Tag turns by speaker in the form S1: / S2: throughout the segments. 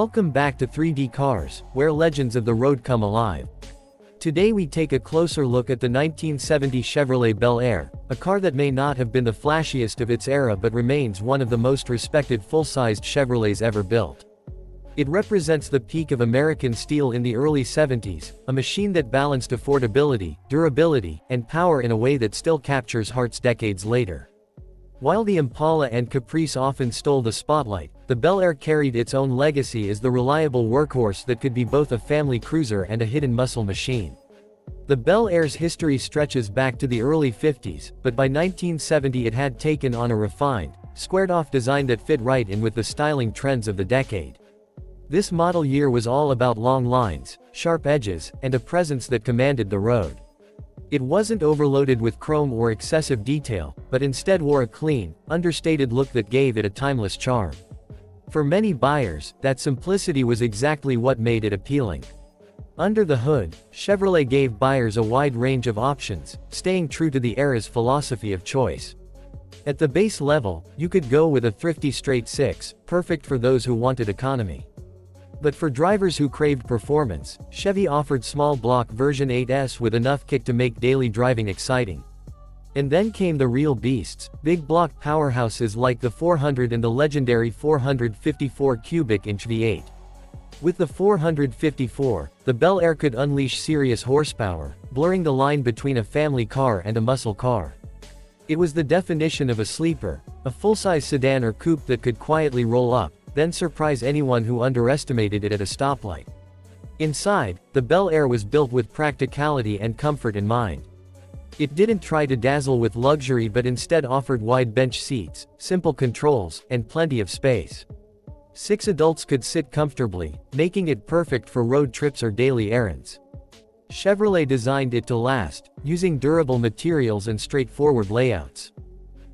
S1: Welcome back to 3D Cars, where legends of the road come alive. Today we take a closer look at the 1970 Chevrolet Bel Air, a car that may not have been the flashiest of its era but remains one of the most respected full-sized Chevrolets ever built. It represents the peak of American steel in the early 70s, a machine that balanced affordability, durability, and power in a way that still captures hearts decades later. While the Impala and Caprice often stole the spotlight, the Bel Air carried its own legacy as the reliable workhorse that could be both a family cruiser and a hidden muscle machine. The Bel Air's history stretches back to the early 50s, but by 1970 it had taken on a refined, squared-off design that fit right in with the styling trends of the decade. This model year was all about long lines, sharp edges, and a presence that commanded the road. It wasn't overloaded with chrome or excessive detail, but instead wore a clean, understated look that gave it a timeless charm. For many buyers, that simplicity was exactly what made it appealing. Under the hood, Chevrolet gave buyers a wide range of options, staying true to the era's philosophy of choice. At the base level, you could go with a thrifty straight six, perfect for those who wanted economy. But for drivers who craved performance, Chevy offered small block version 8S with enough kick to make daily driving exciting. And then came the real beasts, big block powerhouses like the 400 and the legendary 454 cubic inch V8. With the 454, the Bel Air could unleash serious horsepower, blurring the line between a family car and a muscle car. It was the definition of a sleeper, a full-size sedan or coupe that could quietly roll up, then surprise anyone who underestimated it at a stoplight. Inside, the Bel Air was built with practicality and comfort in mind. It didn't try to dazzle with luxury but instead offered wide bench seats, simple controls, and plenty of space. 6 adults could sit comfortably, making it perfect for road trips or daily errands. Chevrolet designed it to last, using durable materials and straightforward layouts.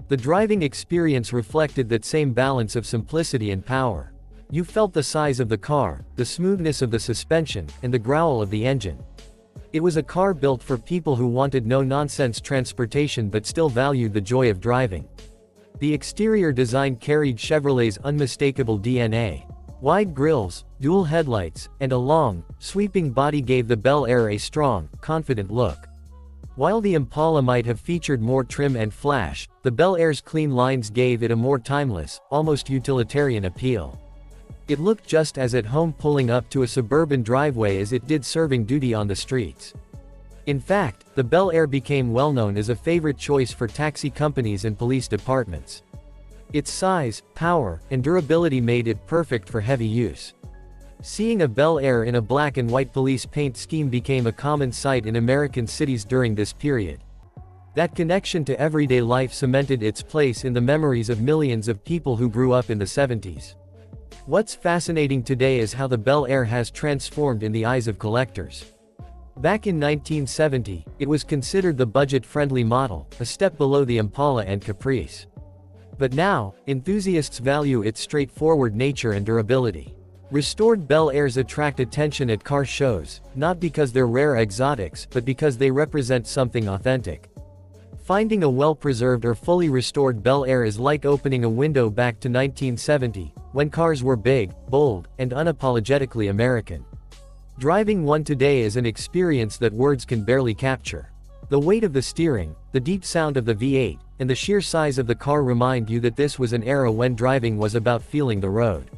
S1: The driving experience reflected that same balance of simplicity and power. You felt the size of the car, the smoothness of the suspension, and the growl of the engine. It was a car built for people who wanted no-nonsense transportation but still valued the joy of driving. The exterior design carried Chevrolet's unmistakable DNA. Wide grilles, dual headlights, and a long, sweeping body gave the Bel Air a strong, confident look. While the Impala might have featured more trim and flash, the Bel Air's clean lines gave it a more timeless, almost utilitarian appeal. It looked just as at home pulling up to a suburban driveway as it did serving duty on the streets. In fact, the Bel Air became well known as a favorite choice for taxi companies and police departments. Its size, power, and durability made it perfect for heavy use. Seeing a Bel Air in a black and white police paint scheme became a common sight in American cities during this period. That connection to everyday life cemented its place in the memories of millions of people who grew up in the 70s. What's fascinating today is how the Bel Air has transformed in the eyes of collectors. Back in 1970, it was considered the budget-friendly model, a step below the Impala and Caprice. But now, enthusiasts value its straightforward nature and durability. Restored Bel Airs attract attention at car shows, not because they're rare exotics but because they represent something authentic. Finding a well-preserved or fully restored Bel Air is like opening a window back to 1970, when cars were big, bold, and unapologetically American. Driving one today is an experience that words can barely capture. The weight of the steering, the deep sound of the V8, and the sheer size of the car remind you that this was an era when driving was about feeling the road.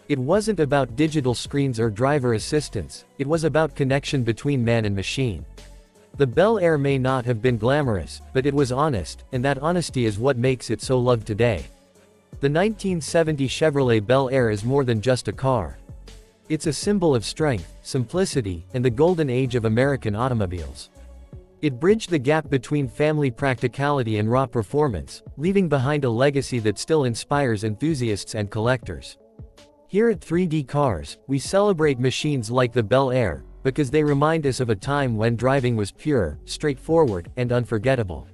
S1: It wasn't about digital screens or driver assistance, it was about connection between man and machine. The Bel Air may not have been glamorous, but it was honest, and that honesty is what makes it so loved today. The 1970 Chevrolet Bel Air is more than just a car. It's a symbol of strength, simplicity, and the golden age of American automobiles. It bridged the gap between family practicality and raw performance, leaving behind a legacy that still inspires enthusiasts and collectors. Here at 3D Cars, we celebrate machines like the Bel Air, because they remind us of a time when driving was pure, straightforward, and unforgettable.